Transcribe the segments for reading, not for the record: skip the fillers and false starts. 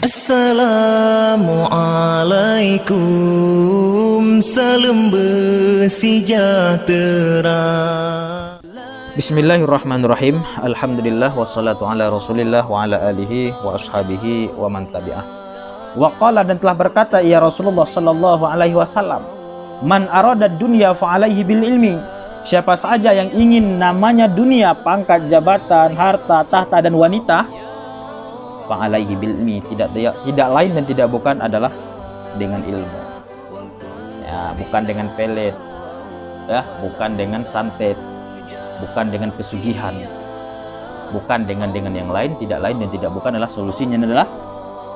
Assalamualaikum, salam bersejahtera. Bismillahirrahmanirrahim. Alhamdulillah wassalatu ala Rasulillah wa ala alihi wa ashabihi wa man tabi'ah. Wa qala, dan telah berkata ya Rasulullah sallallahu alaihi wasallam, man arada dunya fa alaihi bil ilmi. Siapa saja yang ingin namanya dunia, pangkat, jabatan, harta, tahta dan wanita, fa alaihi bil ilmi, tidak lain dan tidak bukan adalah dengan ilmu. Ya, bukan dengan pelet. Ya, bukan dengan santet. Bukan dengan pesugihan, bukan dengan yang lain, tidak lain dan tidak bukan adalah solusinya adalah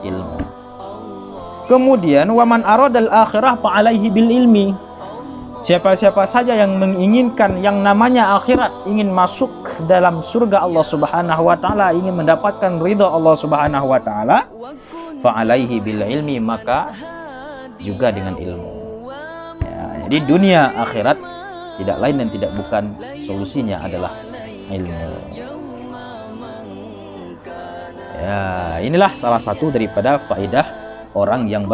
ilmu. Kemudian waman aradal akhirah fa alaihi bil ilmi. Siapa saja yang menginginkan yang namanya akhirat, ingin masuk dalam surga Allah Subhanahu wa taala, ingin mendapatkan ridha Allah Subhanahu wa taala, fa alaihi bil ilmi, maka juga dengan ilmu. Ya, jadi dunia akhirat tidak lain dan tidak bukan solusinya adalah ilmu. Ya, inilah salah satu daripada faedah orang yang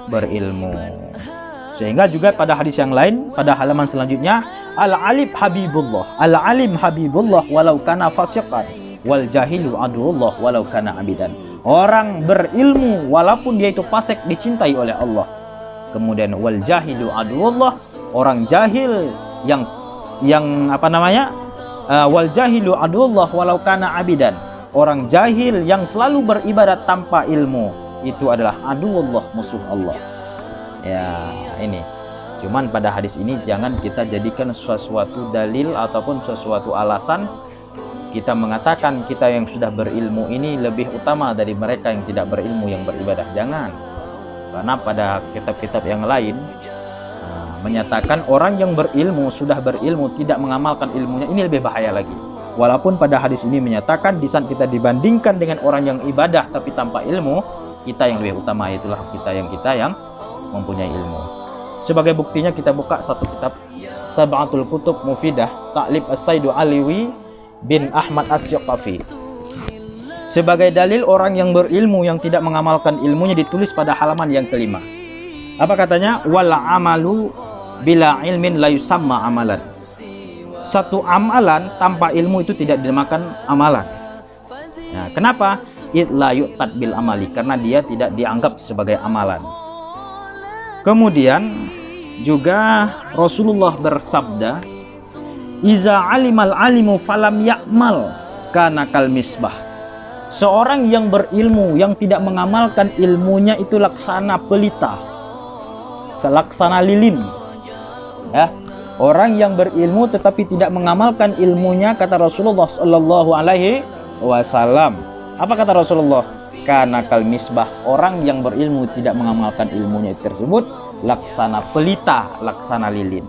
berilmu. Sehingga juga pada hadis yang lain, pada halaman selanjutnya, al-alim habibullah, al-alim habibullah walau kana fasiqan, wal jahilu aduullah walau kana abidan. Orang berilmu walaupun dia itu fasik dicintai oleh Allah. Kemudian wal jahilu aduullah, orang jahil yang wal jahilu aduullah walau kana abidan. Orang jahil yang selalu beribadat tanpa ilmu, itu adalah aduullah, musuh Allah. Ya, ini. Cuman pada hadis ini jangan kita jadikan sesuatu dalil ataupun sesuatu alasan kita mengatakan kita yang sudah berilmu ini lebih utama dari mereka yang tidak berilmu yang beribadah. Jangan. Karena pada kitab-kitab yang lain menyatakan orang yang berilmu, sudah berilmu, tidak mengamalkan ilmunya, ini lebih bahaya lagi. Walaupun pada hadis ini menyatakan di saat kita dibandingkan dengan orang yang ibadah tapi tanpa ilmu, kita yang lebih utama, itulah kita yang mempunyai ilmu. Sebagai buktinya kita buka satu kitab Sab'atul Kutub Mufidah Ta'lib As-Saidu Aliwi bin Ahmad As-Syaqafi. Sebagai dalil orang yang berilmu yang tidak mengamalkan ilmunya, ditulis pada halaman yang kelima. Apa katanya? Wala amalu bila ilmin la yusamma amalan. Satu amalan tanpa ilmu itu tidak dinamakan amalan. Nah, kenapa? It la yu'tad bil amali, karena dia tidak dianggap sebagai amalan. Kemudian juga Rasulullah bersabda, iza alimal alimu falam ya'mal kana kal misbah. Seorang yang berilmu yang tidak mengamalkan ilmunya itu laksana pelita, selaksana lilin. Ya, orang yang berilmu tetapi tidak mengamalkan ilmunya, kata Rasulullah Sallallahu Alaihi Wasallam. Apa kata Rasulullah? Kana kal misbah. Orang yang berilmu tidak mengamalkan ilmunya tersebut laksana pelita, laksana lilin.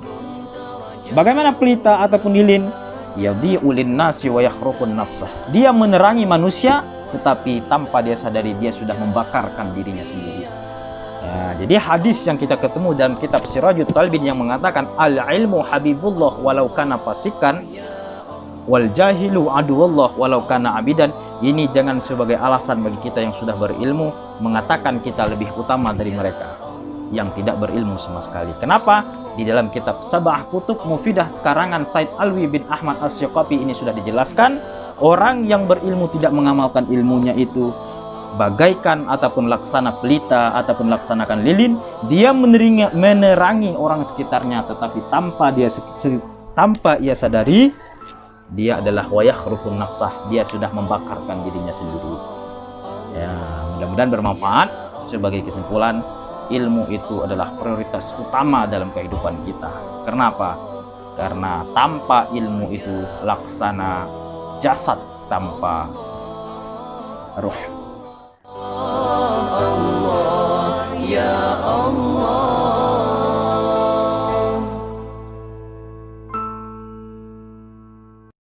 Bagaimana pelita ataupun lilin? Yadhi'ulin nasi wa yakhruqun nafsah. Dia menerangi manusia tetapi tanpa dia sadari dia sudah membakarkan dirinya sendiri. Ya, jadi hadis yang kita ketemu dalam kitab Sirajut Talibin yang mengatakan al-ilmu habibullah walau kana fasikan wal jahilu aduwallah walau kana abidan, ini jangan sebagai alasan bagi kita yang sudah berilmu mengatakan kita lebih utama dari mereka yang tidak berilmu sama sekali. Kenapa? Di dalam kitab Sab'ah Kutub Mufidah karangan Said Alwi bin Ahmad As-Syaqafi ini sudah dijelaskan, orang yang berilmu tidak mengamalkan ilmunya itu bagaikan ataupun laksana pelita ataupun laksanakan lilin. Dia menerangi orang sekitarnya tetapi tanpa ia sadari dia adalah wayakhruqun nafsah, dia sudah membakarkan dirinya sendiri. Ya, mudah-mudahan bermanfaat. Sebagai kesimpulan, ilmu itu adalah prioritas utama dalam kehidupan kita. Kenapa? Karena tanpa ilmu itu laksana jasad tanpa ruh.